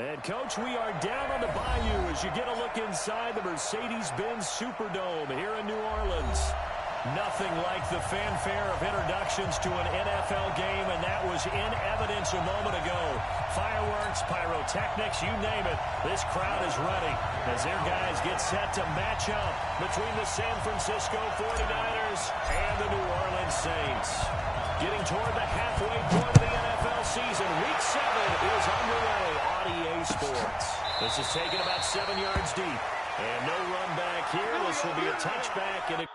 And, Coach, we are down on the bayou as you get a look inside the Mercedes-Benz Superdome here in New Orleans. Nothing like the fanfare of introductions to an NFL game, and that was in evidence a moment ago. Fireworks, pyrotechnics, you name it. This crowd is ready as their guys get set to match up between the San Francisco 49ers and the New Orleans Saints. Getting toward the halfway point of the NFL season, Week 7 is underway on EA Sports. This is taken about 7 yards deep, and no run back here. This will be a touchback and a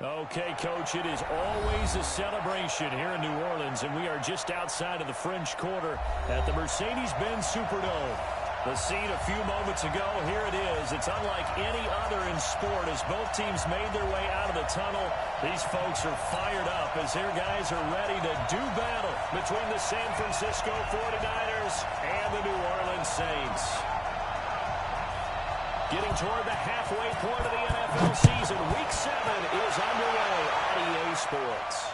Okay, Coach, it is always a celebration here in New Orleans, and we are just outside of the French Quarter at the Mercedes-Benz Superdome. The scene a few moments ago, here it is. It's unlike any other in sport as both teams made their way out of the tunnel. These folks are fired up as their guys are ready to do battle between the San Francisco 49ers and the New Orleans Saints. Getting toward the halfway point of the NFL season, Week 7 is underway on EA Sports.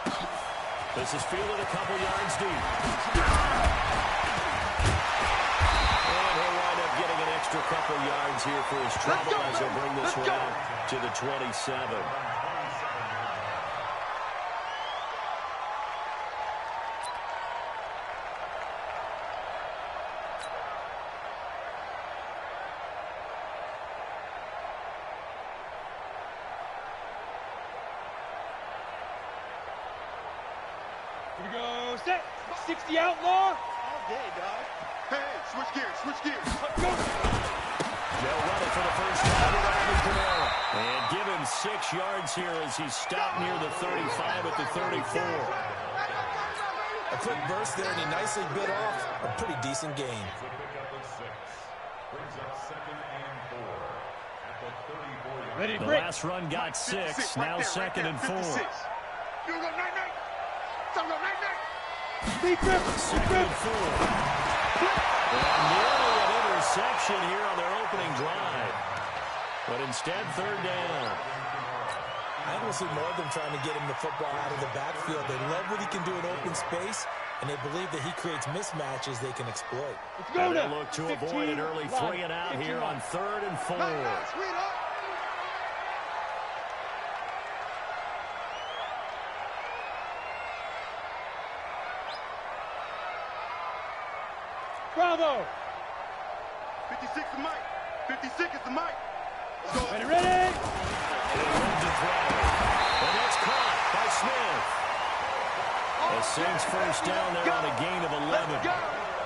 This is fielded a couple yards deep. And he'll wind up getting an extra couple yards here for his trouble as he'll bring this one out to the 27. Here we go, set, 60 outlaw. All day, dog. Hey, switch gears. Let's go. They'll run it for the first time around the Camaro. And give him 6 yards here as he stopped near the 35 at the 34. A quick burst there, and he nicely bit off a pretty decent gain. Ready, The break. last run got 6, now second and 4. You go night-night. Some go night-night. Deep grip. Second and 4. And nearly an interception here on their opening drive. But instead, third down. I don't see more of them trying to get him the football out of the backfield. They love what he can do in open space, and they believe that he creates mismatches they can exploit. Let's go And they now. look to avoid an early 3 and out here on third and 4. Night-night, sweetheart. Bravo. 56 is Mike. 56 is the Mike. Let's go. Ready. To throw. And that's caught by Smith. The Saints first down there on a gain of 11.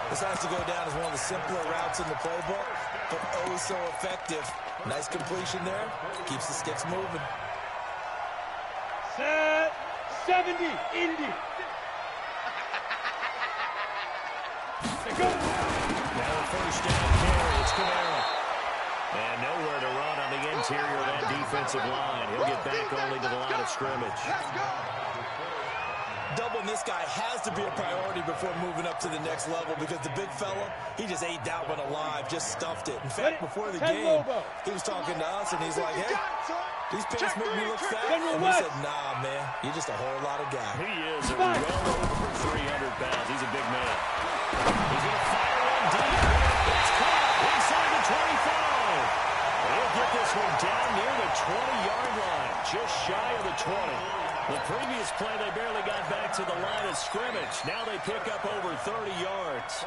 This has to go down as one of the simpler routes in the playbook, but oh so effective. Nice completion there. Keeps the sticks moving. Set, 70, Indy. Go. Now a first down carry. It's Camaro. And nowhere to run on the interior of that defensive line. He'll get back only to the line of scrimmage. Doubling this guy has to be a priority before moving up to the next level because the big fella, he just ate that one alive, just stuffed it. In fact, before the game, he was talking to us, and he's like, hey, these pants make me look fat. And we said, nah, man, you're just a whole lot of guy. He is well over 300 pounds. He's a big man. He's going to fire one deep. It's caught inside the 25. He'll get this one down near the 20-yard line, just shy of the 20. The previous play, they barely got back to the line of scrimmage. Now they pick up over 30 yards.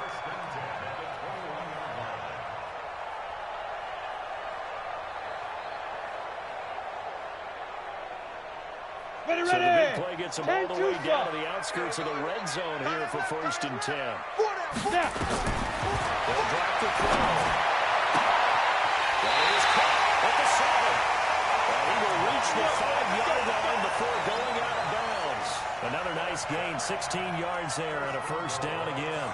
Ready. So the big play gets them all the way down to the outskirts of the red zone here for 1st and 10. Snap. They'll drop the throw. That is caught at the 7. And he will reach the 5-yard line before going out of bounds. Another nice gain, 16 yards there and a 1st down again.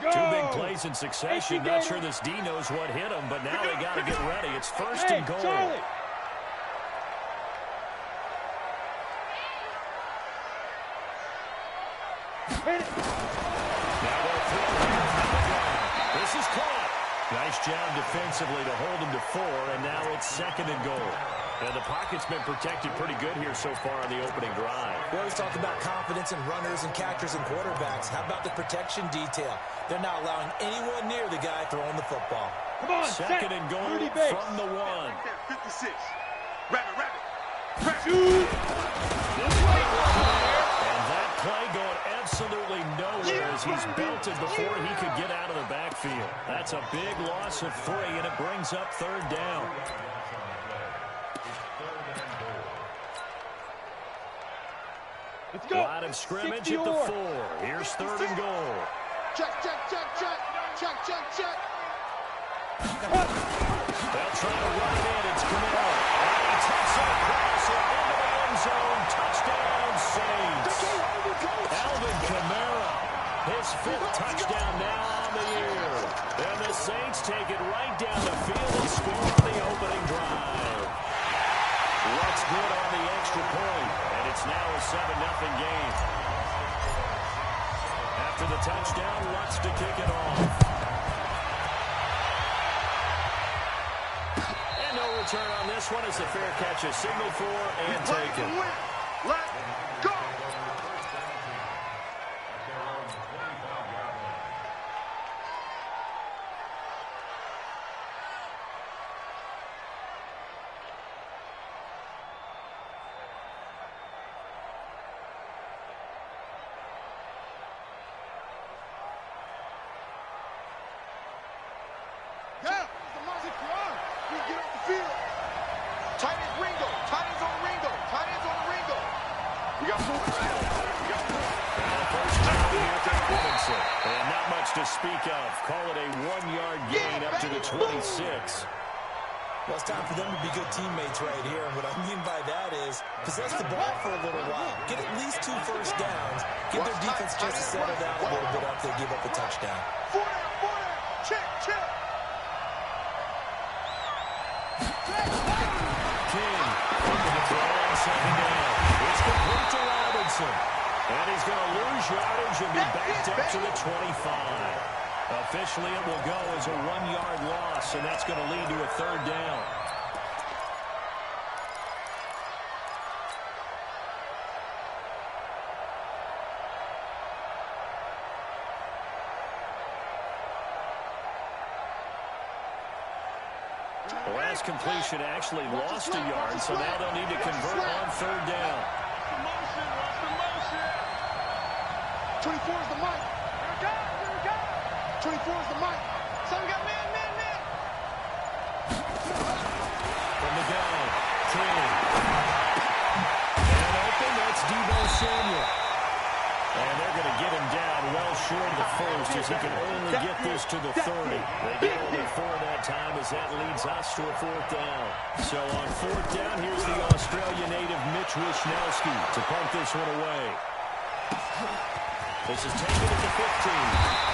Two big plays in succession. Not sure this D knows what hit him, but now they got to get ready. It's 1st and goal. Charlie. Now they'll throw here from the ground. This is caught. Nice job defensively to hold him to 4, and now it's 2nd and goal. And the pocket's been protected pretty good here so far on the opening drive. We always talk about confidence in runners and catchers and quarterbacks. How about the protection detail? They're not allowing anyone near the guy throwing the football. Come on, 2nd and goal from the 1. 56. Rabbit. Shoot. And that play going absolutely nowhere as he's belted before he could get out of the backfield. That's a big loss of 3, and it brings up 3rd down. Let's go. Line of scrimmage at the 4. Here's 3rd and goal. Check. They'll try to run it in. It's Camaro. And he takes it across and into the end zone. Touchdown, Saints. Alvin Kamara, his 5th touchdown now on the year. And the Saints take it right down the field and score on the opening drive. What's good on the extra point? And it's now a 7-0 game. After the touchdown, Lutz to kick it off. And no return on this one as the fair catch is signaled for and taken. Let's go. And not much to speak of. Call it a 1-yard gain up to the 26. Well, it's time for them to be good teammates right here. And what I mean by that is possess the ball for a little while. Get at least 2 first downs. Give their defense just to settle down a little bit after they give up a touchdown. Check. King into the throw on 2nd down. It's complete to Robinson. And he's going to lose yardage and be backed up to the 25. Officially, it will go as a 1-yard loss, and that's going to lead to a 3rd down. The last completion actually lost a yard, so now they'll need to convert on 3rd down. 24 is the mic. Here we go. 24 is the mic. So we got man. From the gun, King. And open, that's Deebo Samuel. And they're going to get him down well short of the first as he can only get this to the 30. They get only 4 that time as that leads us to a 4th down. So on 4th down, here's the Australia native Mitch Wishnowski to punt this one away. This is taken at the 15.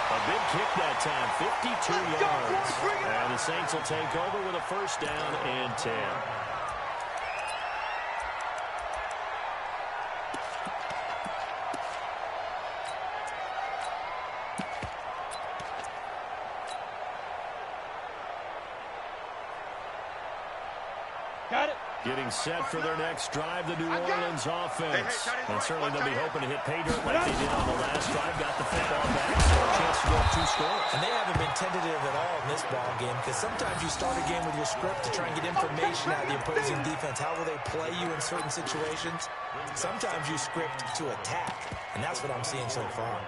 A big kick that time, 52 yards. And the Saints will take over with a 1st down and 10. Got it. Getting set for their next drive, the New Orleans offense. And certainly they'll be hoping to hit pay dirt like they did on the last drive. Got the football back, so a chance to go up 2 scores. And they haven't been tentative at all in this ball game because sometimes you start a game with your script to try and get information out of the opposing defense. How will they play you in certain situations? Sometimes you script to attack, and that's what I'm seeing so far.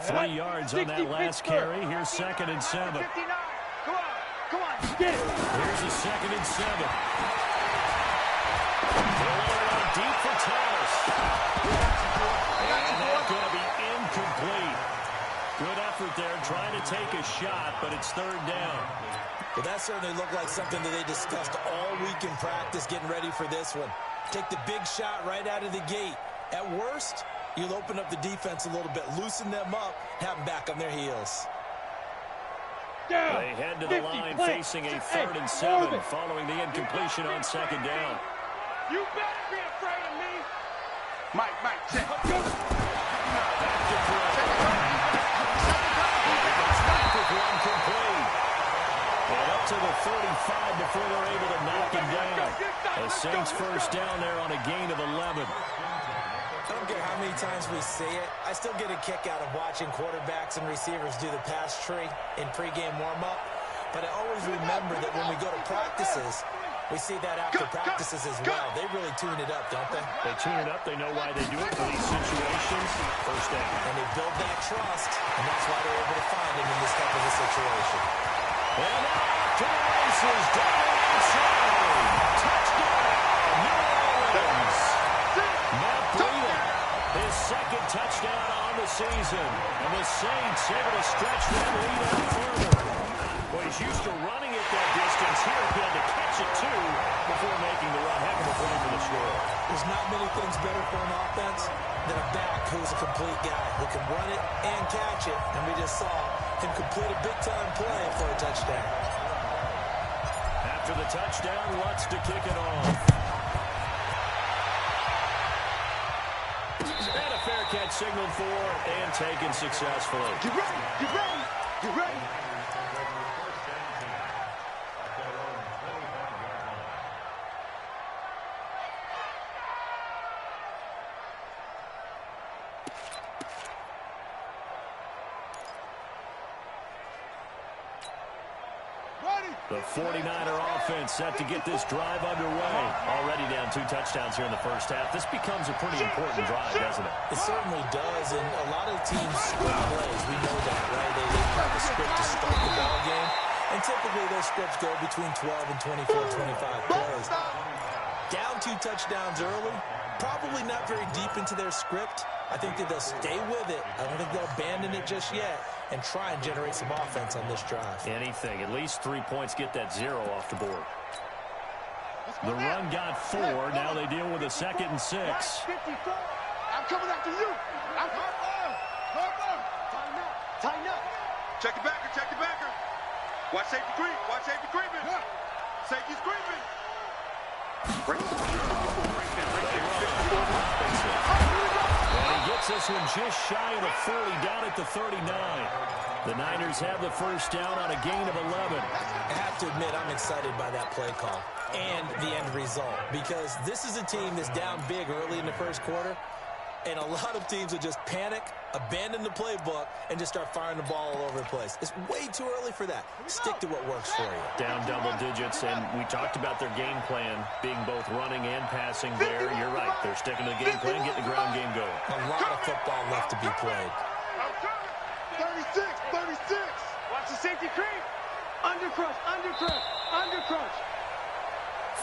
3 yards on that last carry. Here's 2nd and 7. Come on, get it. Here's a 2nd and 7. Deep for Thomas. And that's going to be incomplete. Good effort there, trying to take a shot, but it's 3rd down. Well, that certainly looked like something that they discussed all week in practice, getting ready for this one. Take the big shot right out of the gate. At worst, you'll open up the defense a little bit, loosen them up, have them back on their heels. They head to the line facing a 3rd and 7 following the incompletion on 2nd down. You better be afraid of me. Mike, check. Back to one complete. And up to the 35 before they're able to knock him down. The Saints 1st down there on a gain of 11. I don't care how many times we see it. I still get a kick out of watching quarterbacks and receivers do the pass tree in pregame warm-up. But I always remember that when we go to practices, we see that after practices as well. They really tune it up, don't they? They tune it up. They know why they do it for these situations. 1st down. And they build that trust, and that's why they're able to find him in this type of a situation. And out to the races, down the inside. Touchdown, New Orleans. Matt Breida, his 2nd touchdown on the season. And the Saints able to stretch that lead out further. Well, he's used to running it that distance. Here he had to catch it, too, before making the run. Heck of a play for the score. There's not many things better for an offense than a back who's a complete guy who can run it and catch it. And we just saw him complete a big-time play for a touchdown. After the touchdown, Lutz to kick it off. And a fair catch signaled for and taken successfully. Get ready, get ready, get ready. The 49er offense set to get this drive underway. Already down 2 touchdowns here in the 1st half. This becomes a pretty important drive, doesn't it? It certainly does, and a lot of teams script plays. We know that, right? They have a script to start the ball game, and typically those scripts go between 12 and 24, 25 plays. Down 2 touchdowns early, probably not very deep into their script. I think that they'll stay with it. I don't think they'll abandon it just yet and try and generate some offense on this drive. Anything. At least 3 points get that 0 off the board. The run got 4. Now they deal with a 2nd and 6. I'm coming after you. I'm tighten up. Check the backer, check the backer. Watch safety creep, watch safety creeping. Safety's creeping. And he gets this one just shy of the 40, down at the 39. The Niners have the 1st down on a gain of 11. I have to admit, I'm excited by that play call and the end result, because this is a team that's down big early in the 1st quarter, and a lot of teams will just panic, abandon the playbook, and just start firing the ball all over the place. It's way too early for that. Stick to what works for you. Down double digits, and we talked about their game plan being both running and passing there. You're right. They're sticking to the game plan, getting the ground game going. A lot of football left to be played. 36. Watch the safety creep. Undercrush.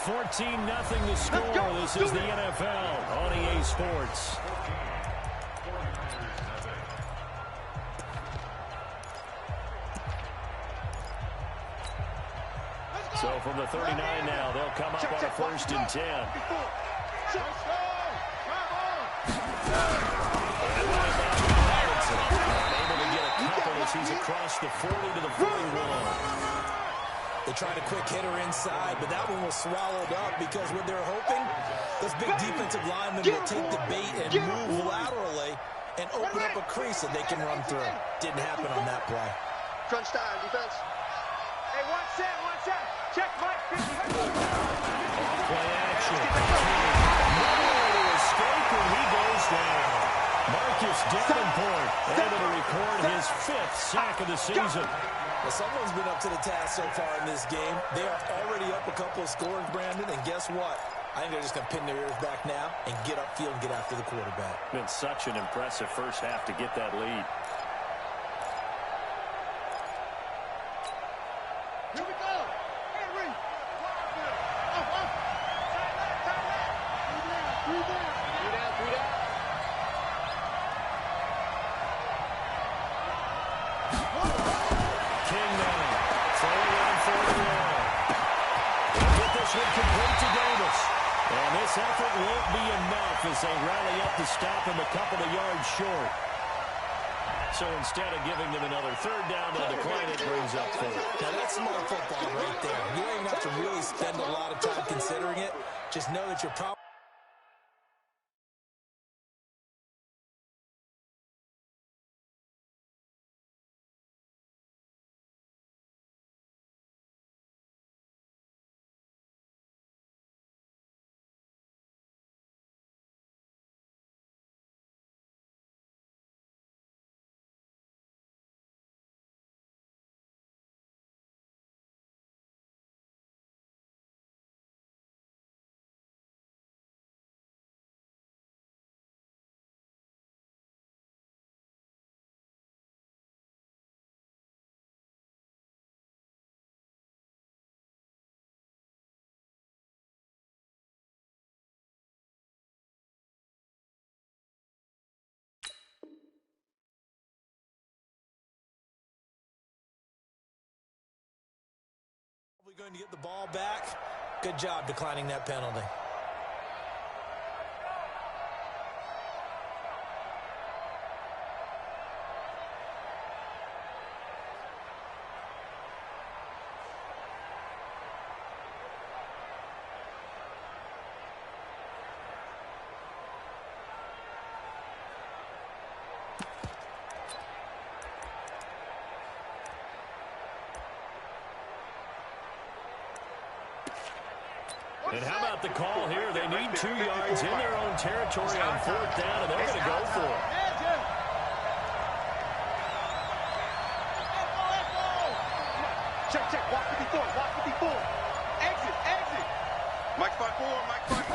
14-0 the score. This is the NFL on EA Sports. So from the 39 now, they'll come up on a 1st and 10. Able to get a couple as he's across the 40 to the 41. They tried a quick hitter inside, but that one was swallowed up because what they're hoping, those big defensive linemen will take the bait and move laterally and open up a crease that they can run through. Didn't happen on that play. Crunch time, defense. Hey, one set. Check, Mike. Play action. Nowhere to escape when he goes down. Marcus Davenport able to record his 5th sack of the season. Well, someone's been up to the task so far in this game. They are already up a couple of scores, Brandon, and guess what? I think they're just going to pin their ears back now and get upfield and get after the quarterback. Been such an impressive first half to get that lead. Here we go. Henry. Three down. King now. Throwing on 4-1. Get this one complete to Davis. And this effort won't be enough as they rally up to stop him a couple of yards short. So instead of giving them another 3rd down, they'll decline it, brings up 4th. Now, that's smart football right there. You don't even have to really spend a lot of time considering it. Just know that you're probably... going to get the ball back. Good job declining that penalty. And how about the call here? They need 2 yards in their own territory on 4th down, and they're going to go for it. Check. Walk 54. Exit. Mike 5-4. They're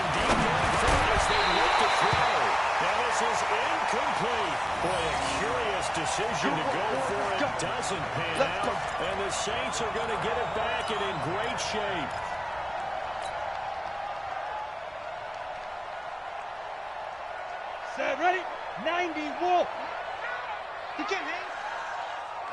indeed going for it as they look to throw. Now this is incomplete. Boy, a curious decision to go for it. Doesn't pan out. And the Saints are going to get it back and in great shape. Set, ready? 90, Wolf. He can't hang.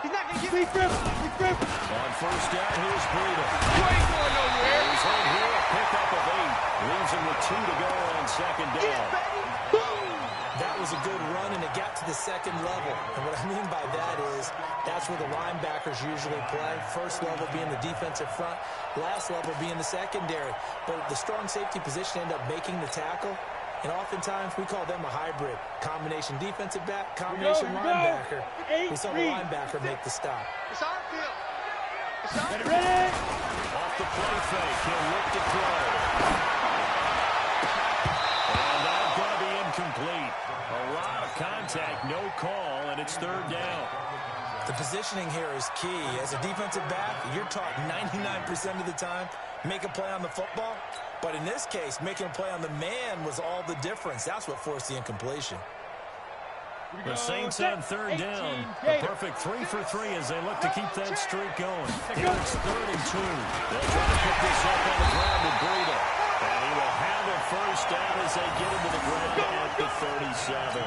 He's not going to get me. Grip. On 1st down, here's Breida. You ain't going nowhere. He's in here, a pickup of 8. Leaves him with 2 to go on 2nd down. That was a good run, and it got to the 2nd level. And what I mean by that is that's where the linebackers usually play. 1st level being the defensive front, last level being the secondary. But the strong safety position ended up making the tackle. And oftentimes, we call them a hybrid. Combination defensive back, combination linebacker. We saw the linebacker make the stop. It's our field. Get it ready. Off the play fake, he'll look to throw. And that's going to be incomplete. A lot of contact, no call, and it's 3rd down. The positioning here is key. As a defensive back, you're taught 99% of the time, make a play on the football. But in this case, making a play on the man was all the difference. That's what forced the incompletion. The Saints on third down. A perfect 3 for 3 as they look to keep that streak going. Here it's 3rd and 2. They'll try to pick this up on the ground with Breida. And he will have a first down as they get into the ground at the 37.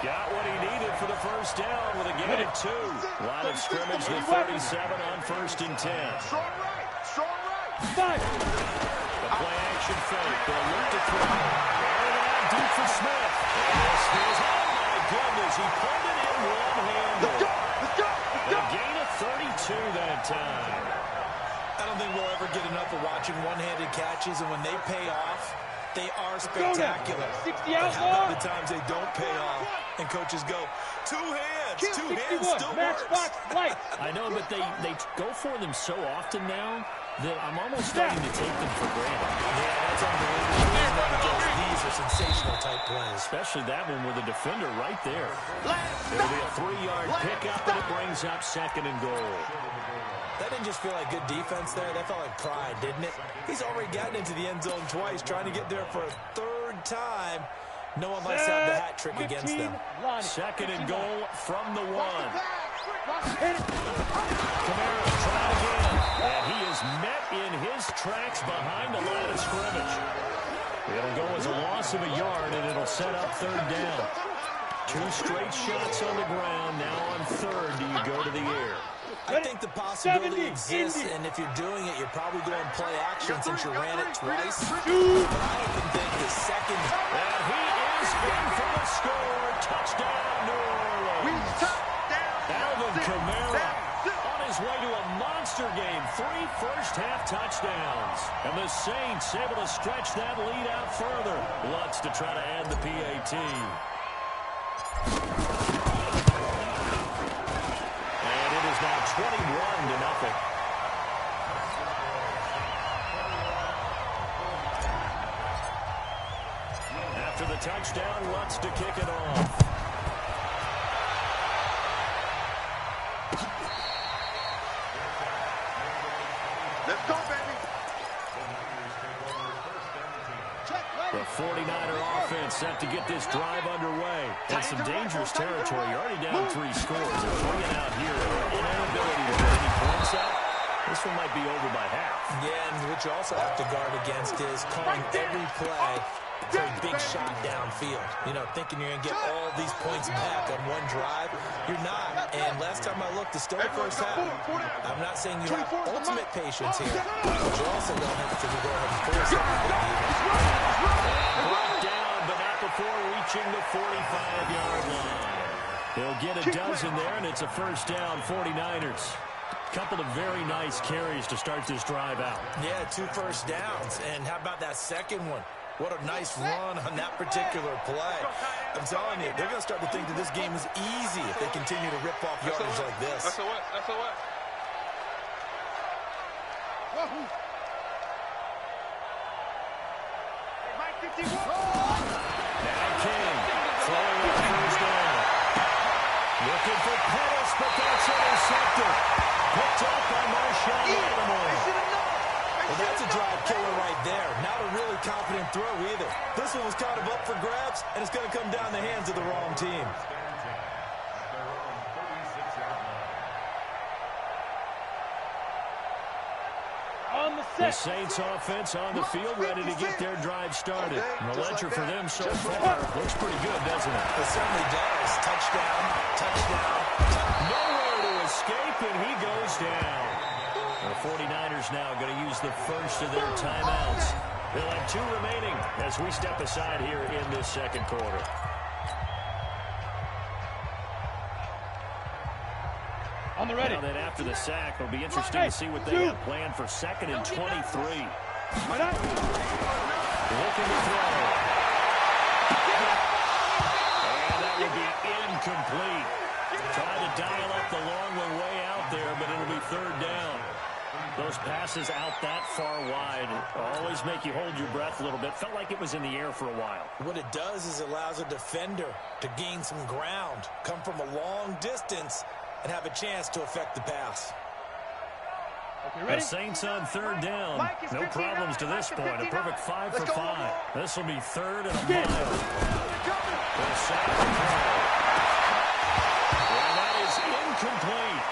Got what he needed for the first down with a gain of 2. Line of scrimmage, the 37 on 1st and 10. Strong right. Strong right. The play action fake. They'll look to throw. Airing it out deep for Smith. And this is, oh my goodness, he pulled it in one-handed. Let's go. Let's go. Let's go. A gain of 32 that time. I don't think we'll ever get enough of watching one-handed catches, and when they pay off, they are spectacular. 60 out, but how about the times they don't pay off, and coaches go, two hands still works. I know, but they go for them so often now that I'm almost starting to take them for granted. Yeah, that's unbelievable. Because these are sensational type plays. Especially that one with the defender right there. It'll be a 3-yard pickup, and it brings up 2nd and goal. That didn't just feel like good defense there. That felt like pride, didn't it? He's already gotten into the end zone twice, trying to get there for a 3rd time. No one likes to have the hat trick against them. 2nd and goal from the 1. Kamara tried again, and he is met in his tracks behind the line of scrimmage. It'll go as a loss of a yard, and it'll set up 3rd down. 2 straight shots on the ground. Now on 3rd, do you go to the air? I think the possibility exists, and if you're doing it, you're probably going play action since you ran it twice. But I even think the second... And he is in for the score. Touchdown, New Orleans. Alvin Kamara on his way to a monster game. 3 first-half touchdowns. And the Saints able to stretch that lead out further. Lutz to try to add the PAT. Now 21-0. After the touchdown, Lutz to kick it off. Let's go, baby. The 49er offense set to get this drive underway. And some dangerous territory. You're already down 3 scores. They're bringing out here an inability to get any points out. This one might be over by half. Yeah, and what you also have to guard against is calling every play for a big shot downfield. You know, thinking you're going to get all these points back on one drive. You're not. And last time I looked, it's still the first half. I'm not saying you have ultimate patience here, but you also don't have to go ahead and force everything either. Brought down, but not before reaching the 45-yard line. They'll get a dozen there, and it's a first down, 49ers. Couple of very nice carries to start this drive out. Yeah, 2 first downs. And how about that second one? What a nice run on that particular play. I'm telling you, they're going to start to think that this game is easy if they continue to rip off yardage like this. That's a what? That's a what? Now King throwing it first down. Looking for Pettis, but that's intercepted. Picked up by Marshawn Lattimore. Well, that's a drive killer right there. Not a really confident throw either. This one was kind of up for grabs, and it's going to come down the hands of the wrong team. The Saints offense on the field, ready to get their drive started. And the ledger for them so far looks pretty good, doesn't it? It certainly does. Touchdown, touchdown, touchdown. Nowhere to escape, and he goes down. The 49ers now going to use the first of their timeouts. They'll have 2 remaining as we step aside here in this second quarter. On the ready. Now that after the sack, it'll be interesting to see what they have planned for 2nd and 23. Looking to throw. And that will be incomplete. Trying to dial up the long one way out there, but it'll be 3rd down. Those passes out that far wide always make you hold your breath a little bit. Felt like it was in the air for a while. What it does is it allows a defender to gain some ground, come from a long distance, and have a chance to affect the pass. Okay, the Saints on 3rd down. No problems to this point. A perfect 5 for 5. This will be 3rd and a mile. The sack. incomplete.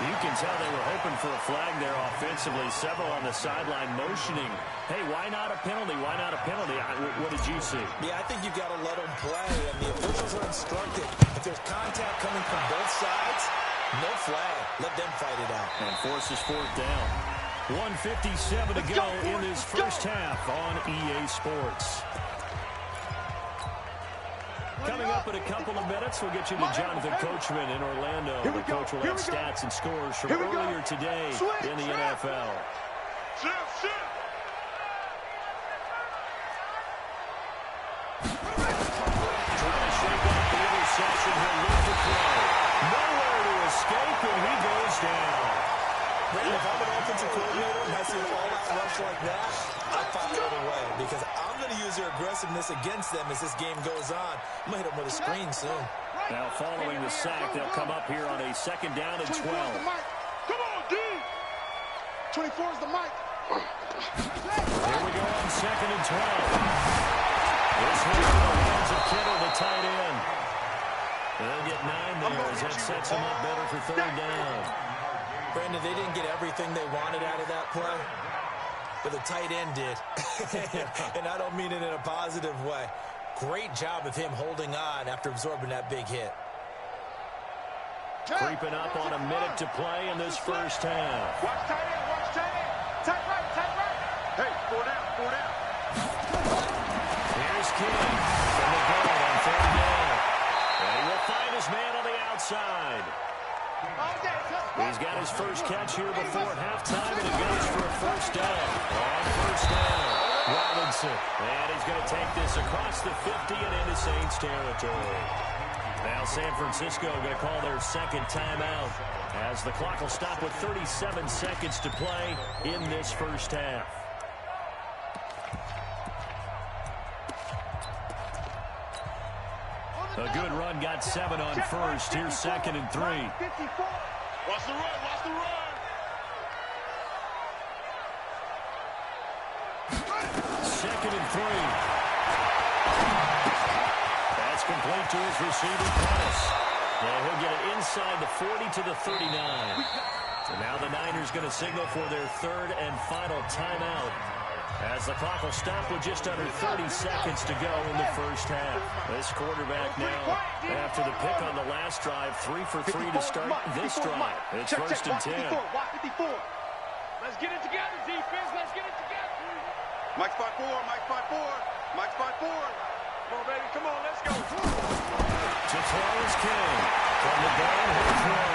You can tell they were hoping for a flag there offensively. Several on the sideline motioning. Hey, why not a penalty? Why not a penalty? What did you see? Yeah, I think you've got to let them play, and the officials are instructed. If there's contact coming from both sides, no flag. Let them fight it out. And forces fourth down. 1:57 to go in this first half on EA Sports. Coming up in a couple of minutes, we'll get you to Jonathan Coachman in Orlando. The coach will have stats and scores from earlier today in the NFL. Trying to shake off the interception. He'll look to throw. Nowhere to escape, and he goes down. Brandon, if I'm an offensive coordinator and I see an all-out rush like that, I fire it away because I'm going to use their aggressiveness against them as this game goes on. I'm going to hit them with a screen soon. Now following the sack, they'll come up here on a second down and 12. Come on, D! 24 is the mic. Here we go on second and 12. This one in the hands of Kittle, the tight end. They'll get 9 there as that sets them up better for third down. Brandon, they didn't get everything they wanted out of that play, but the tight end did. And I don't mean it in a positive way. Great job of him holding on after absorbing that big hit. Creeping up on a minute to play in this first half. Watch tight end, watch tight end. Tight right, tight right. Hey, 4 down, 4 down. Here's King from the goal on third down. And he will find his man on the outside. He's got his first catch here before halftime, and it goes for a first down. On first down, Robinson. And he's going to take this across the 50 and into Saints territory. Now San Francisco going to call their second timeout as the clock will stop with 37 seconds to play in this first half. A good run, got 7 on first. Here's second and 3. Watch the run, watch the run. Second and 3. That's complete to his receiver, Prentice. And he'll get it inside the 40 to the 39. So now the Niners going to signal for their third and final timeout, as the clock will stop with just under 30 seconds to go in the first half. This quarterback now, after the pick on the last drive, 3 for 3 to start this drive. It's first and 10. Let's get it together, defense. Let's get it together. Mike spot 4, Mike spot 4, Mike spot 4. Come on, baby, come on, let's go. To throw is King. From the gun, he'll throw.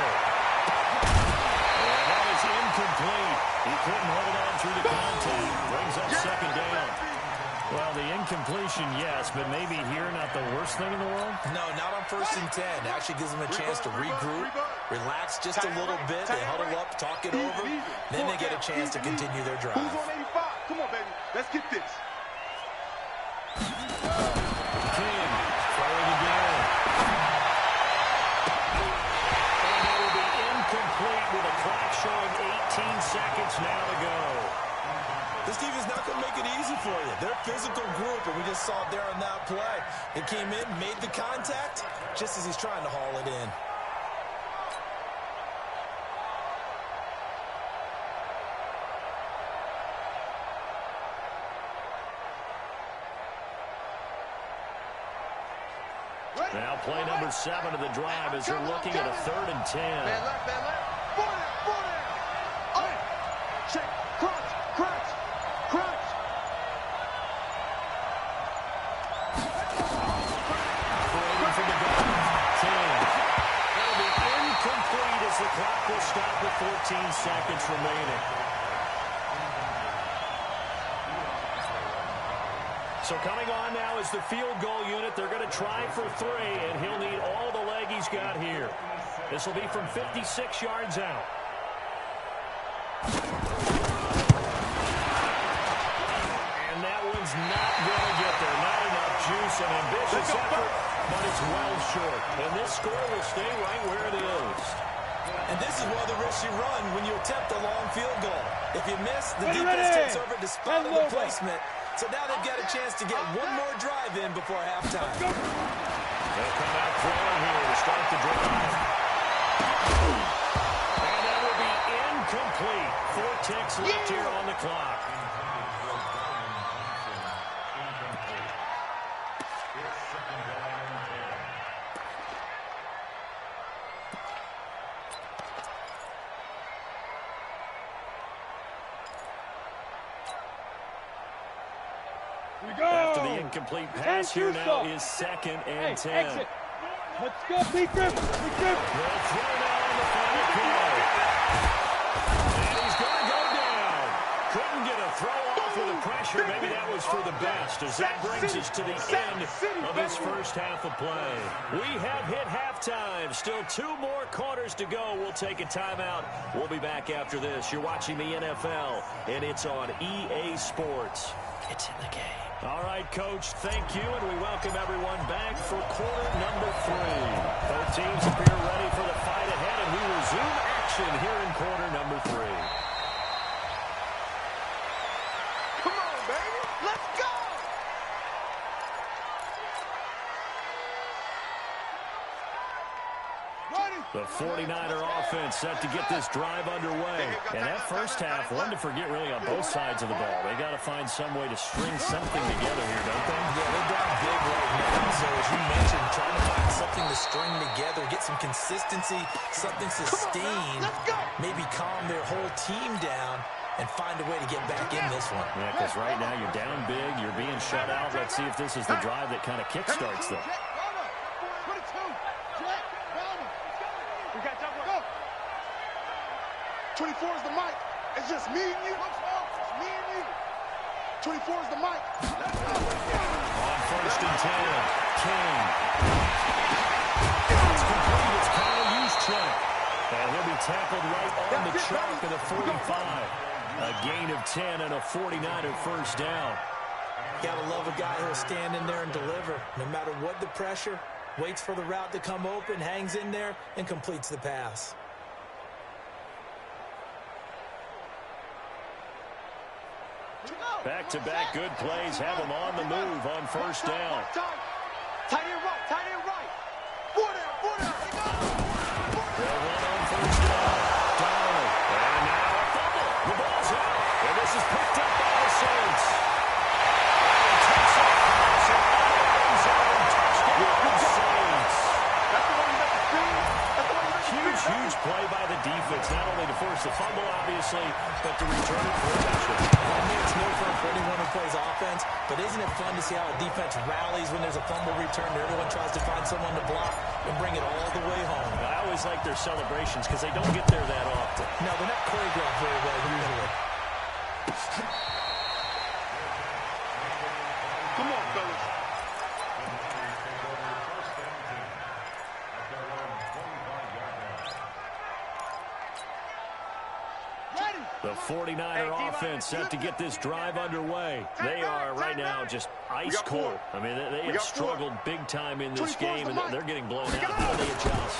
And that is incomplete. He couldn't hold on through the contact. Brings up second down. Well, the incompletion, yes, but maybe here not the worst thing in the world? No, not on first and 10. It actually gives them a chance to regroup, relax just a little bit. They huddle up, talk it over. Then they get a chance to continue their drive. Who's on 85? Come on, baby. Let's get this. King throwing again. And it will be incomplete with a clock showing 18 seconds now to go. This team is not going to make it easy for you. They're a physical group, and we just saw it there on that play. They came in, made the contact, just as he's trying to haul it in. Now play number 7 of the drive as they're looking at a third and 10. Man left, man left. 4 down, 4 down. Oh, check, crunch, crunch, crunch. Operating from the gun. King. That'll be incomplete as the clock will stop with 14 seconds remaining. So coming on now is the field goal unit. They're going to try for 3, and he'll need all the leg he's got here. This will be from 56 yards out. And that one's not going to get there. Not enough juice, an ambitious effort, but it's well short. And this score will stay right where it is. And this is one of the risks you run when you attempt a long field goal. If you miss, the defense takes over despite the placement. So now they've got a chance to get one more drive in before halftime. They'll come out throwing here to start the drive. And that will be incomplete. 4 ticks left here on the clock. After the incomplete pass here now is 2nd and 10. Exit. Let's go, Big Grip. Big Grip. They'll throw now on the final play. And he's going to go down. Couldn't get a throw off with the pressure. Maybe that was for the best, as that brings us to the end of this first half of play. We have hit halftime. Still 2 more quarters to go. We'll take a timeout. We'll be back after this. You're watching the NFL, and it's on EA Sports. It's in the game. All right, Coach, thank you, and we welcome everyone back for quarter number 3. Both teams appear ready for the fight ahead, and we resume action here in quarter number 3. Come on, baby. Let's go. The 49er offense set to get this drive underway. And that first half, one to forget really on both sides of the ball. They got to find some way to string something together here, don't they? Yeah, they're down big right now. So as you mentioned, trying to find something to string together, get some consistency, something sustained, maybe calm their whole team down and find a way to get back in this one. Yeah, because right now you're down big, you're being shut out. Let's see if this is the drive that kind of kickstarts them. 24 is the mic. It's just me and you. It's me and you. 24 is the mic. On 1st and 10, King. It's complete. It's kind of use check. And he'll be tackled right on the chalk of the 45. A gain of 10 and a 49er first down. Gotta love a guy who'll stand in there and deliver. No matter what the pressure, waits for the route to come open, hangs in there, and completes the pass. Back-to-back good plays have him on the move on first down. Tight end right, tight end right. 4 down. They'll run on first down. Donald. And now a fumble. The ball's out. And this is picked up by the Saints. Huge play by the defense, not only to force the fumble, obviously, but to return it for a touchdown. I mean, it's no fun for anyone who plays offense, but isn't it fun to see how a defense rallies when there's a fumble return and everyone tries to find someone to block and bring it all the way home? I always like their celebrations because they don't get there that often. No, they're not choreographed very well usually. Come on, fellas. The 49er offense set to get this drive underway. They are right now just ice cold. I mean, they have struggled big time in this game, and they're getting blown out. How do they adjust?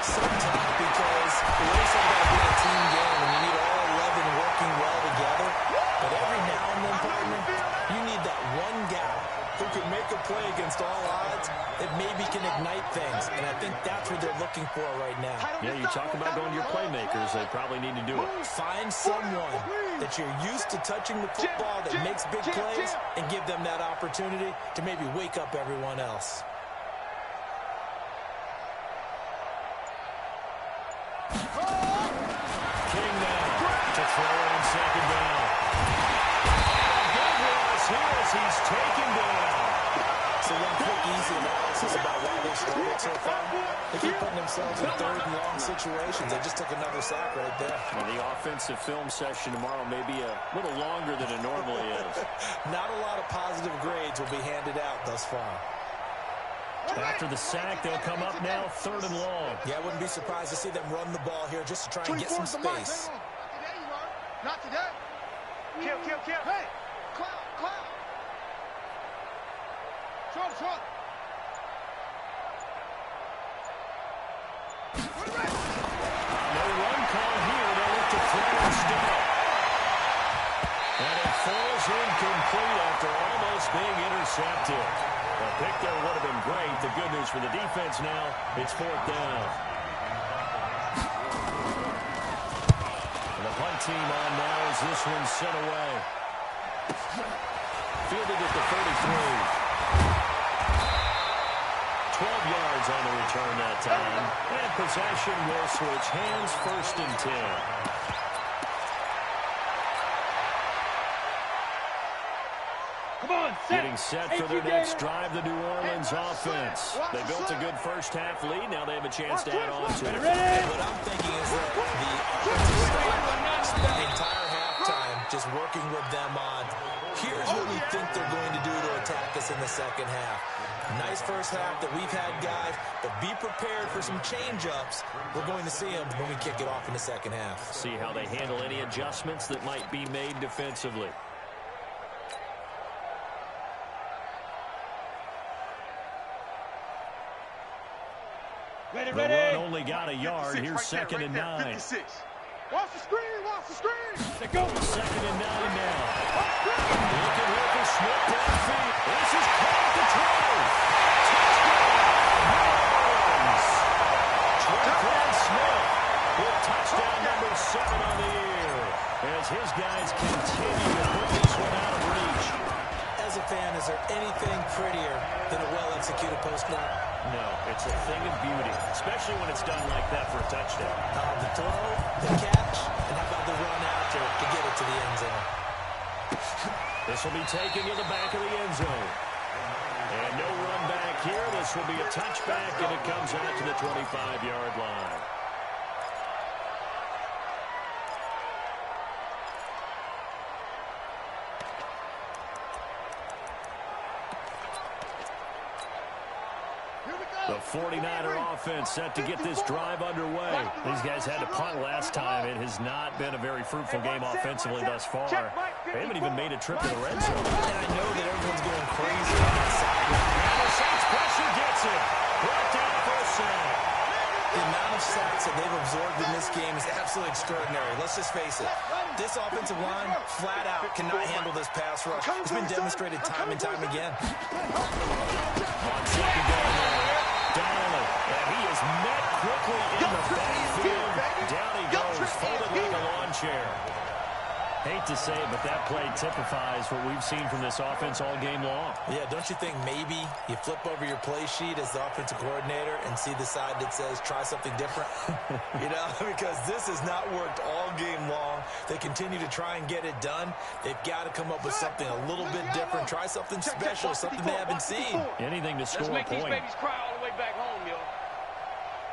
So tough because it is about being a team game, and you need all 11 working well together. But every now and then, partner, you need that one guy who can make a play against all odds that maybe can ignite things. And I think that's what they're looking for right now. Yeah, you talk about going to your playmakers. They probably need to do it. Find someone that you're used to touching the football that makes big plays and give them that opportunity to maybe wake up everyone else. King now to throw on second down. Good loss here as he's taken down. So one quick, easy analysis about why they struggled so far. They keep putting themselves in 3rd and long situations. They just took another sack right there. Well, the offensive film session tomorrow may be a little longer than it normally is. Not a lot of positive grades will be handed out thus far. After the sack, they'll come up now 3rd and long. Yeah, I wouldn't be surprised to see them run the ball here just to try and get some space. Not today. Kill. Hey, cloud. Short. No run call here. They'll look to throw instead. And it falls incomplete after almost being intercepted. A pick there would have been great. The good news for the defense now, it's 4th down. team on now as this one's sent away. Fielded at the 33. 12 yards on the return that time. And possession will switch hands, 1st and 10. Getting set for their next drive, the New Orleans offense. They built a good first half lead. Now they have a chance to add on to it. What I'm thinking is that the offensive staff spent the entire halftime just working with them on, here's what we think they're going to do to attack us in the second half. Nice first half that we've had, guys, but be prepared for some change-ups. We're going to see them when we kick it off in the second half. See how they handle any adjustments that might be made defensively. Ready, the ready. run only got a yard. Here's 2nd and 9. 56. Watch the screen, watch the screen. They go. 2nd and 9 now. Looking here for Smith downfield. This is caught at the 12. Touchdown, Smith with touchdown number 7 on the year as his guys continue to put this one out of reach. As a fan, is there anything prettier than a well-executed post route? No, it's a thing of beauty, especially when it's done like that for a touchdown. The throw, the catch, and how about the run after to get it to the end zone? This will be taken to the back of the end zone. And no run back here. This will be a touchback, and it comes out to the 25-yard line. The 49er offense set to get this drive underway. These guys had to punt last time. It has not been a very fruitful game offensively thus far. They haven't even made a trip to the red zone. And I know that everyone's going crazy on that side. And the Saints pressure gets it. Brought down for a sack. The amount of sacks that they've absorbed in this game is absolutely extraordinary. Let's just face it. This offensive line, flat out, cannot handle this pass rush. It's been demonstrated time and time again. On 2nd down there. Donnelly, and he is met quickly in the backfield. Down he goes, folded like a lawn chair. Hate to say it, but that play typifies what we've seen from this offense all game long. Yeah, don't you think maybe you flip over your play sheet as the offensive coordinator and see the side that says try something different? You know, because this has not worked all game long. They continue to try and get it done. They've got to come up with something a little bit different. Try something special, something they haven't seen. Anything to score a point. Let's make these babies cry all the way back home, yo.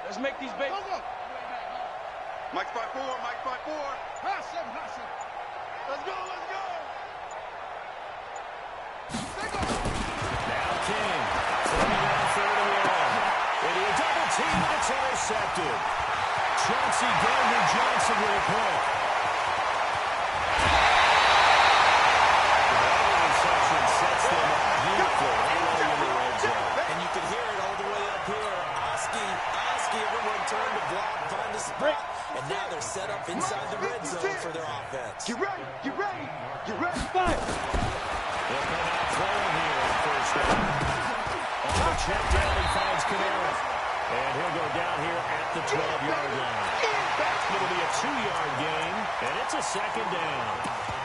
Let's make these babies all the way back home. Mike's by 4, Mike's by 4. Hassan. Let's go, let's go. Now King, throwing on 3rd and 1. Into a double team, and it's intercepted. Chauncey Gardner-Johnson with a pick. The interception sets them up beautifully early in the red zone. And you can hear it all the way up here. Oski, everyone turned to block, find a spot. And now they're set up inside the red zone for their offense. Get ready. Five. They'll come out throwing here on 1st down. On the check down, he finds Kamara. And he'll go down here at the 12-yard line. It'll be a 2-yard gain, and it's a 2nd down.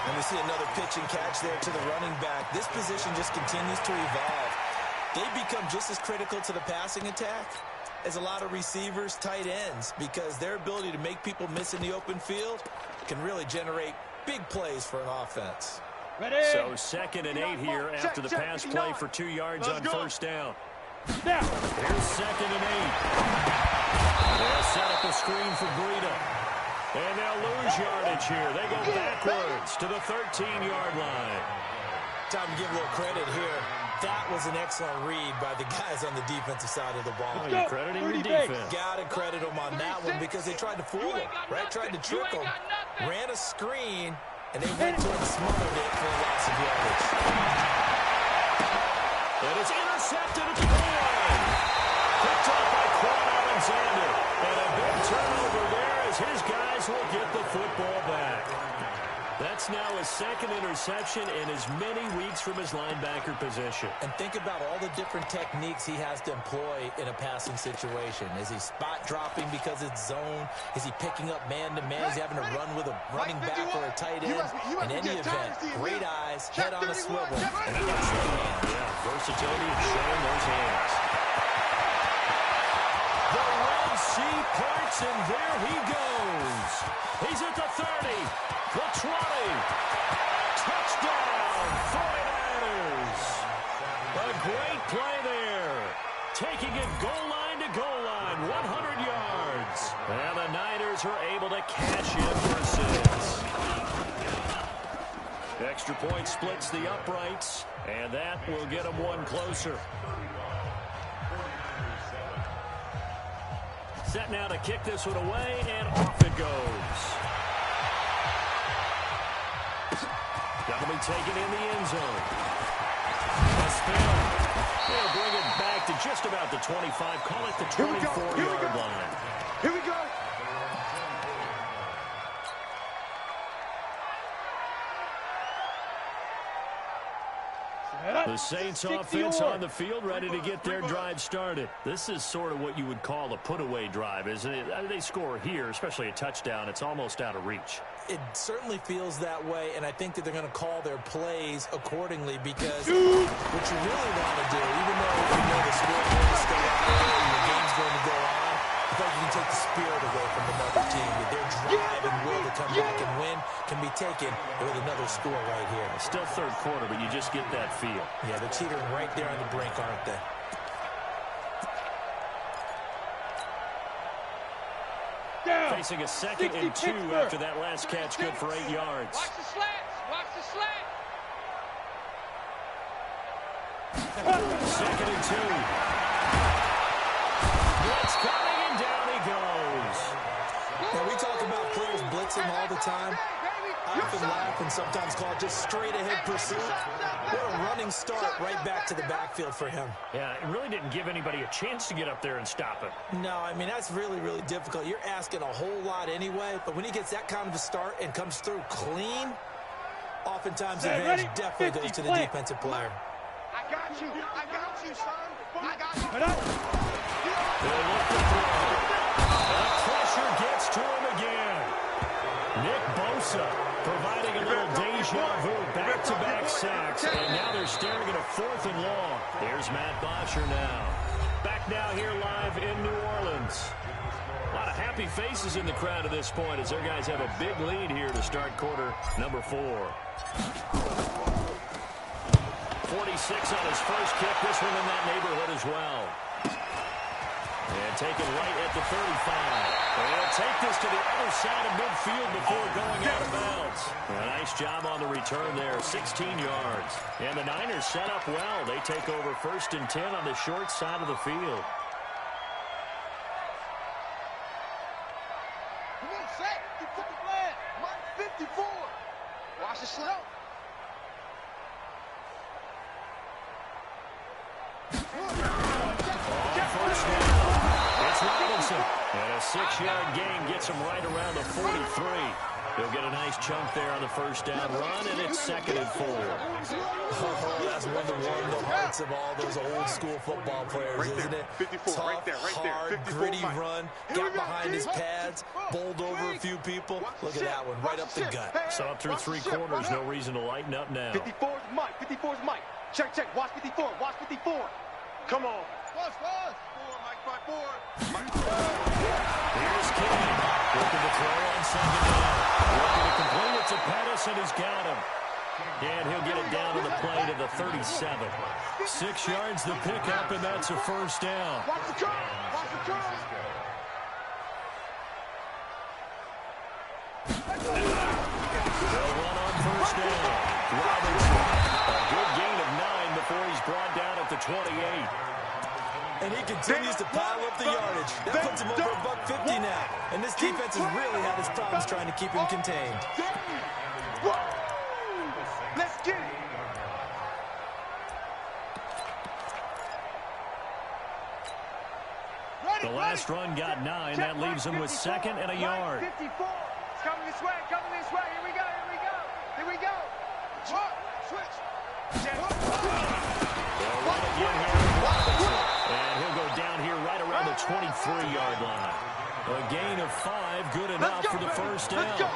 And we see another pitch and catch there to the running back. This position just continues to evolve. They become just as critical to the passing attack as a lot of receivers, tight ends, because their ability to make people miss in the open field can really generate big plays for an offense. Ready. So 2nd and 8 here after the pass play for 2 yards on 1st down. Now. Here's 2nd and 8. They'll set up a screen for Breida. And they'll lose yardage here. They go backwards to the 13-yard line. Time to give a little credit here. That was an excellent read by the guys on the defensive side of the ball. Oh, you're crediting your defense. Got to credit them on that one because they tried to fool them, right? Tried to trick them. Ran a screen, and they went to and smothered it for a loss of yardage. And it's intercepted at the goal line. Picked up by Quan Alexander. And a big turnover there as his guys will get the football back. That's That's now his second interception in as many weeks from his linebacker position. And think about all the different techniques he has to employ in a passing situation. Is he spot dropping because it's zone? Is he picking up man-to-man? Is he having to run with a running back or a tight end? In any event, great eyes, head on a swivel, and he got some hands. Yeah, versatility and showing those hands. The Red Sea parts, and there he goes. He's at the 30, the 20. Touchdown, 49ers. A great play there. Taking it goal line to goal line, 100 yards. And the Niners are able to cash in for 6. Extra point splits the uprights, and that will get them one closer. Set now to kick this one away, and off it goes. Got to be taken in the end zone. A spin. They'll bring it back to just about the 25. Call it the 24-yard line. Here we go. The Saints offense on the field, ready to get their drive started. This is sort of what you would call a put-away drive, isn't it? They score here, especially a touchdown. It's almost out of reach. It certainly feels that way, and I think that they're going to call their plays accordingly because what you really want to do, even though you know the score is still out there and the game's going to go on, I think you can take the spirit away from another team. With their drive and will to come back and win can be taken with another score right here. It's still third quarter, but you just get that feel. Yeah, they're teetering right there on the brink, aren't they? Facing a 2nd and 2 after that last catch, good for 8 yards. Watch the slants. Watch the slant. 2nd and 2. Blitz coming, and down he goes. Now, we talk about players blitzing all the time. I often laugh and sometimes call it just straight-ahead pursuit. What a running start right back to the backfield for him. Yeah, it really didn't give anybody a chance to get up there and stop him. No, I mean, that's really, really difficult. You're asking a whole lot anyway, but when he gets that kind of a start and comes through clean, oftentimes the advantage definitely goes to the defensive player. I got you, son. I got you. They'll look to throw. The pressure gets to him again. Nick Bosa providing a little deja vu, back-to-back sacks, and now they're staring at a 4th and long. There's Matt Bosher now. Back now here live in New Orleans. A lot of happy faces in the crowd at this point as their guys have a big lead here to start quarter number 4. 46 on his first kick, this one in that neighborhood as well. And taken right at the 35. They'll take this to the other side of midfield before going out of bounds. A nice job on the return there, 16 yards. And the Niners set up well. They take over 1st and 10 on the short side of the field. Come on, set. You put the flag. Mark 54. Watch the slow. First down. It's Robinson. And a 6-yard gain gets him right around the 43. He'll get a nice chunk there on the first down run, and it's 2nd and 4. Oh, that's one to warm the hearts of all those old-school football players, isn't it? 54, Tough, right there. hard, 54, gritty Mike. run, got behind his pads, bowled over a few people. Look at that one, right up the gut. Saw through 3 quarters, no reason to lighten up now. 54 is Mike. 54 is Mike. Check. Watch 54. Watch 54. Come on. Watch. 4, Mike, 5-4. Here's King. Looking to throw on 2nd down. Looking to complete it to Pettis, and he's got him. And he'll get it down to the play to the 37. 6 yards the pickup, and that's a first down. Watch the curve. They'll run on first down. Robinson, a good gain of 9 before he's brought down at the 28. And he continues to pile up the yardage. That puts him over $150 now. And this defense has really had its problems trying to keep him contained. Let's get it. The last run got 9. That leaves him with 2nd and a yard. 54. It's coming this way. Here we go. Here we go. Switch. They'll run again here. And he'll go down here right around the 23-yard line. A gain of 5, good enough for the first down.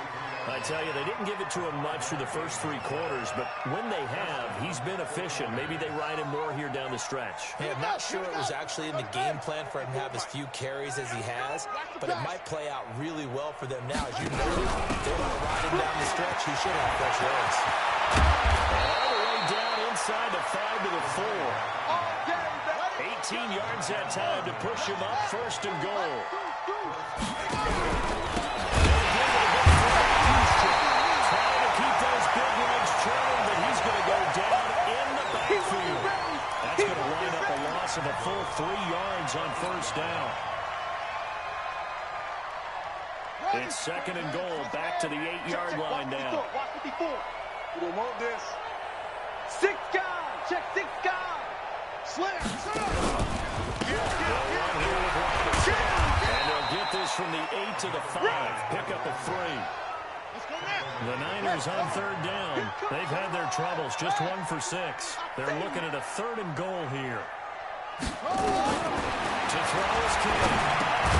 I tell you, they didn't give it to him much through the first 3 quarters, but when they have, he's been efficient. Maybe they ride him more here down the stretch. Yeah, I'm not sure it was actually in the game plan for him to have as few carries as he has, but it might play out really well for them now. As you noted, they want to ride him down the stretch. He should have fresh legs. All the way down inside the 5 to the 4. 18 yards that time to push him up, first and goal. Trying to keep those big legs trailing, but he's going to go down in the backfield. That's going to line up a loss of a full 3 yards on first down. It's second and goal, back to the 8-yard line now. Watch 54. We don't want this. 6 guys. Check 6 guys. Slam. And they'll get this from the 8 to the 5. Pick up a 3. The Niners on third down. They've had their troubles. Just 1 for 6. They're looking at a third and goal here. To throw is King.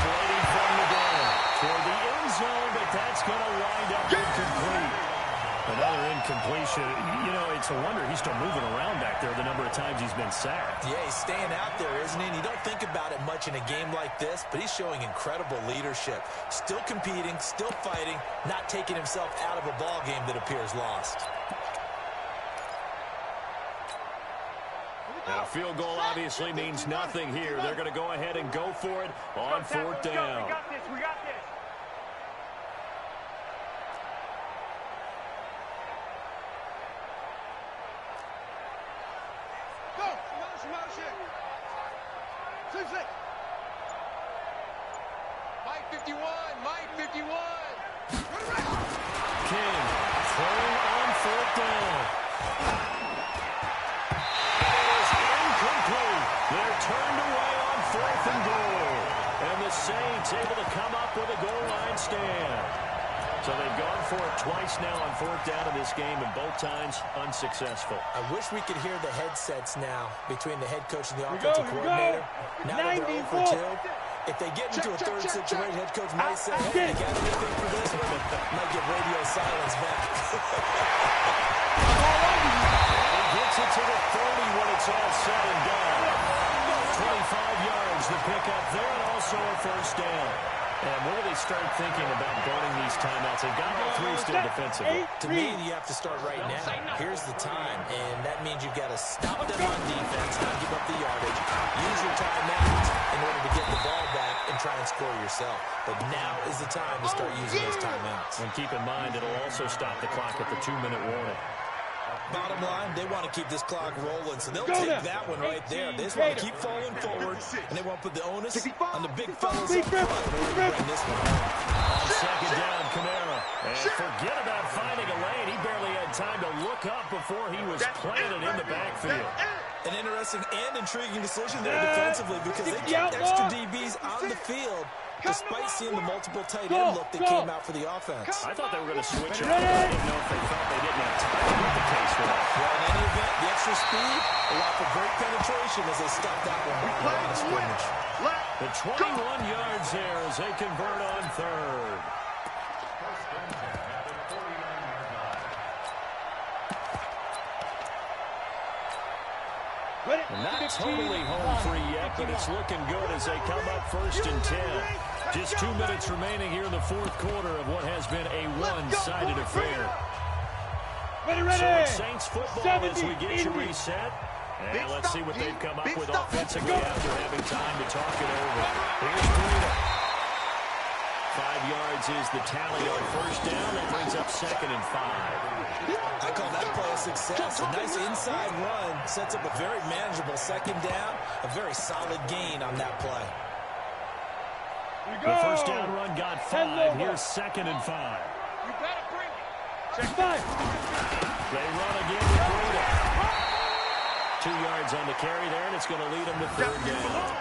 Waiting from the goal. Toward the end zone, but that's going to wind up incomplete. Another incompletion. You know, it's a wonder he's still moving around back there the number of times he's been sacked. Yeah, he's staying out there, isn't he? And you don't think about it much in a game like this, but he's showing incredible leadership. Still competing, still fighting, not taking himself out of a ball game that appears lost. Now, a field goal obviously means nothing here. They're going to go ahead and go for it on fourth down. We got this. We got this. Mike 51. Mike 51. King throwing on fourth down. It is incomplete. They're turned away on fourth and goal. And the Saints able to come up with a goal line stand. So they've gone for it twice now on fourth down in this game, and both times unsuccessful. I wish we could hear the headsets now between the head coach and the offensive coordinator. Now that they're 0 for 2, if they get into a third situation, head coach might say, hey, you got anything for this one? Might get radio silence back. He gets it to the 30 when it's all said and done. 25 yards to pick up there, and also a first down. And what do they start thinking about burning these timeouts? They've got all 3 still defensively. To me, you have to start right now. Here's the time, and that means you've got to stop them on defense, not give up the yardage. Use your timeouts in order to get the ball back and try and score yourself. But now is the time to start using those timeouts. And keep in mind, it'll also stop the clock at the 2-minute warning. Bottom line, they want to keep this clock rolling, so they'll take that one right there. They just want to keep falling forward, and they want to put the onus on the big fellas up front in order to bring this one home. On second down, Kamara. And forget about finding a lane. He barely had time to look up before he was planted in the backfield. An interesting and intriguing decision there defensively, because they kept extra DBs on the field despite seeing the multiple tight end look that came out for the offense. I thought they were going to switch up. I didn't know if they felt they didn't have time to get the case for that. Well, in any event, the extra speed allowed for great penetration as they stopped that one right in the scrimmage. The 21 yards there as they convert on third. Not totally home free yet, but it's looking good as they come up first and 10. Just 2 minutes remaining here in the fourth quarter of what has been a one-sided affair. So it's Saints football as we get you reset. And let's see what they've come up with offensively after having time to talk it over. Here's Gotw. 5 yards is the tally on first down. That brings up second and 5. I call that play a success. A nice inside run sets up a very manageable second down. A very solid gain on that play. The first down run got 5. Here's second and 5. You better bring it. Check 5. They run again with Gotw. 2 yards on the carry there, and it's going to lead them to third down.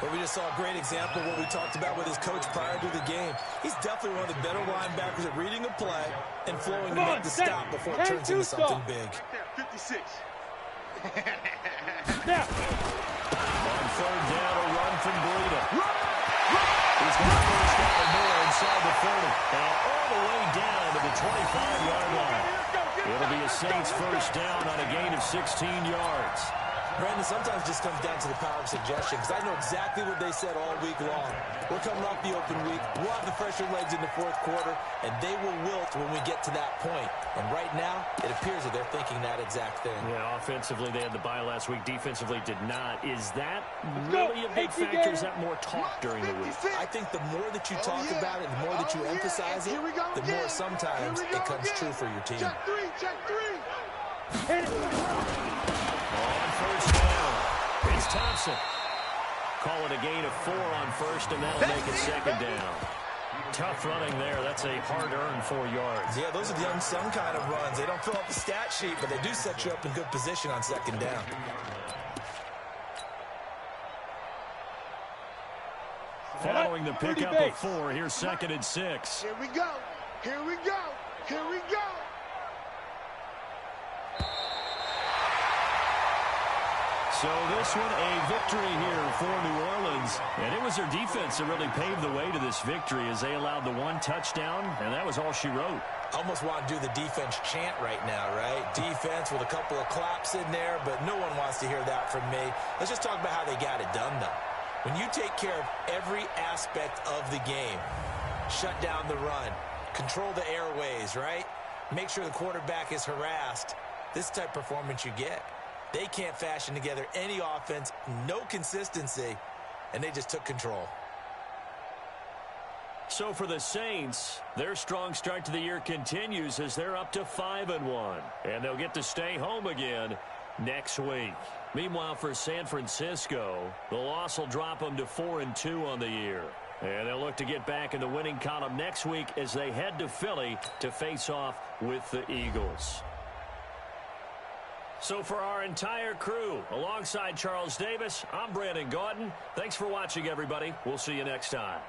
Well, we just saw a great example of what we talked about with his coach prior to the game. He's definitely one of the better linebackers at reading a play and flowing to make the stop before it turns into something big. Right there, 56. On third down, a run from Breida. He's got a first down and more inside the 30. And all the way down to the 25-yard line. It'll be a Saints first down on a gain of 16 yards. Brandon, sometimes it just comes down to the power of suggestion, because I know exactly what they said all week long. We're coming off the open week. We'll have the fresher legs in the fourth quarter, and they will wilt when we get to that point. And right now, it appears that they're thinking that exact thing. Yeah, offensively, they had the bye last week. Defensively, did not. Is that really a big factor? Is that more talk during the week? I think the more that you talk about it, the more that you emphasize it, the more sometimes it comes true for your team. Check three. On first down, it's Thompson. Call it a gain of 4 on first, and that'll make it second down. Tough running there. That's a hard-earned 4 yards. Yeah, those are the unsung kind of runs. They don't fill up the stat sheet, but they do set you up in good position on second down. Following the pickup of 4, here's second and 6. Here we go. So this one, a victory here for New Orleans. And it was their defense that really paved the way to this victory as they allowed the 1 touchdown, and that was all she wrote. Almost want to do the defense chant right now, right? Defense with a couple of claps in there, but no one wants to hear that from me. Let's just talk about how they got it done, though. When you take care of every aspect of the game, shut down the run, control the airways, right? Make sure the quarterback is harassed. This type of performance you get. They can't fashion together any offense, no consistency, and they just took control. So for the Saints, their strong start to the year continues as they're up to 5-1. And they'll get to stay home again next week. Meanwhile, for San Francisco, the loss will drop them to 4-2 on the year. And they'll look to get back in the winning column next week as they head to Philly to face off with the Eagles. So for our entire crew, alongside Charles Davis, I'm Brandon Gotw. Thanks for watching, everybody. We'll see you next time.